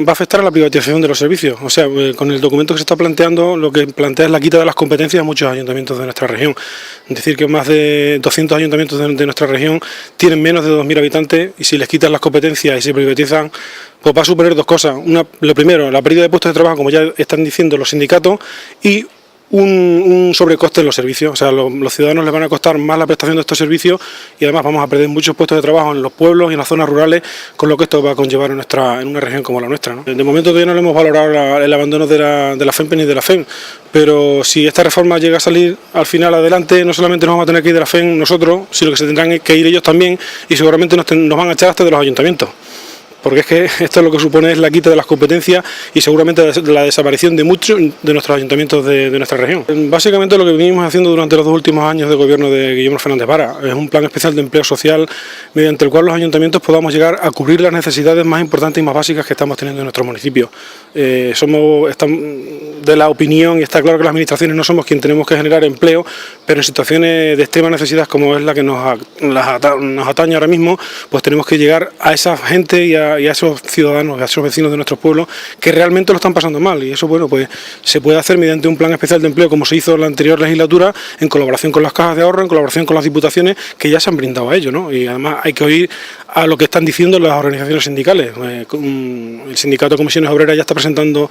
a afectar a la privatización de los servicios. O sea, con el documento que se está planteando, lo que plantea es la quita de las competencias a muchos ayuntamientos de nuestra región. Es decir, que más de 200 ayuntamientos de nuestra región tienen menos de 2.000 habitantes y si les quitan las competencias y se privatizan, pues va a suponer dos cosas. Lo primero, la pérdida de puestos de trabajo, como ya están diciendo los sindicatos, y un sobrecoste en los servicios. O sea, los ciudadanos les van a costar más la prestación de estos servicios y además vamos a perder muchos puestos de trabajo en los pueblos y en las zonas rurales, con lo que esto va a conllevar en una región como la nuestra, ¿no? De momento todavía no le hemos valorado el abandono de la FEMPE ni de la FEM, pero si esta reforma llega a salir al final adelante, no solamente nos vamos a tener que ir de la FEM nosotros, sino que se tendrán que ir ellos también y seguramente nos van a echar hasta de los ayuntamientos. Porque es que esto lo que supone es la quita de las competencias y seguramente la desaparición de muchos de nuestros ayuntamientos de nuestra región. Básicamente lo que venimos haciendo durante los 2 últimos años de gobierno de Guillermo Fernández Vara es un plan especial de empleo social mediante el cual los ayuntamientos podamos llegar a cubrir las necesidades más importantes y más básicas que estamos teniendo en nuestro municipio. Estamos de la opinión y está claro que las administraciones no somos quien tenemos que generar empleo, pero en situaciones de extrema necesidad como es la que nos atañe ahora mismo, pues tenemos que llegar a esa gente y a esos ciudadanos, a esos vecinos de nuestros pueblos que realmente lo están pasando mal, y eso, bueno, pues se puede hacer mediante un plan especial de empleo como se hizo en la anterior legislatura, en colaboración con las cajas de ahorro, en colaboración con las diputaciones que ya se han brindado a ello, ¿no? Y además hay que oír a lo que están diciendo las organizaciones sindicales. El sindicato de Comisiones Obreras ya está presentando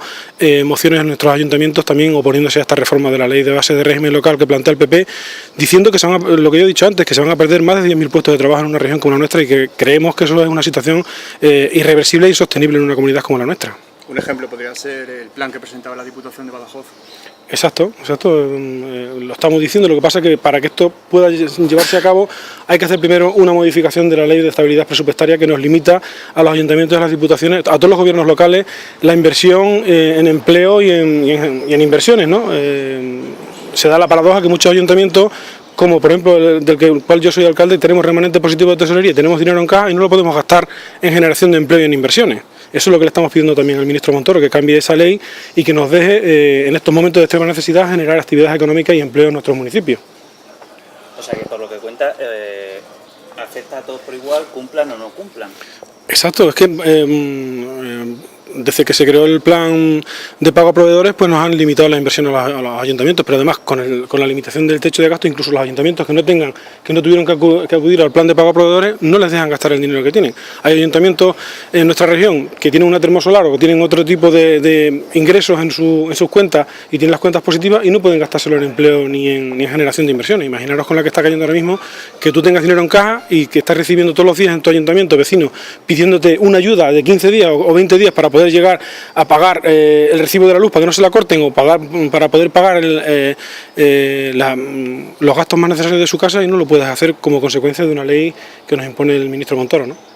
mociones en nuestros ayuntamientos también oponiéndose a esta reforma de la ley de base de régimen local que plantea el PP, diciendo que lo que yo he dicho antes, que se van a perder más de 10.000 puestos de trabajo en una región como la nuestra y que creemos que eso es una situación irreversible e insostenible en una comunidad como la nuestra. Un ejemplo podría ser el plan que presentaba la Diputación de Badajoz. Exacto, lo estamos diciendo. Lo que pasa es que para que esto pueda llevarse a cabo hay que hacer primero una modificación de la ley de estabilidad presupuestaria que nos limita a los ayuntamientos y a las diputaciones, a todos los gobiernos locales, la inversión en empleo y en inversiones, ¿no? Se da la paradoja que muchos ayuntamientos, como por ejemplo del cual yo soy alcalde, tenemos remanente positivo de tesorería, tenemos dinero en caja y no lo podemos gastar en generación de empleo y en inversiones. Eso es lo que le estamos pidiendo también al ministro Montoro, que cambie esa ley y que nos deje en estos momentos de extrema necesidad generar actividades económicas y empleo en nuestros municipios. O sea que por lo que cuenta afecta a todos por igual, cumplan o no cumplan. Exacto, es que desde que se creó el plan de pago a proveedores, pues nos han limitado la inversión a los ayuntamientos, pero además con la limitación del techo de gasto, incluso los ayuntamientos que no tuvieron que acudir al plan de pago a proveedores, no les dejan gastar el dinero que tienen. Hay ayuntamientos en nuestra región que tienen una termosolar o que tienen otro tipo de ingresos en sus cuentas y tienen las cuentas positivas y no pueden gastárselo en empleo ni en generación de inversiones. Imaginaros con la que está cayendo ahora mismo, que tú tengas dinero en caja y que estás recibiendo todos los días en tu ayuntamiento vecino pidiéndote una ayuda de 15 días o 20 días para poder llegar a pagar el recibo de la luz para que no se la corten o para poder pagar los gastos más necesarios de su casa, y no lo puedes hacer como consecuencia de una ley que nos impone el ministro Montoro, ¿no?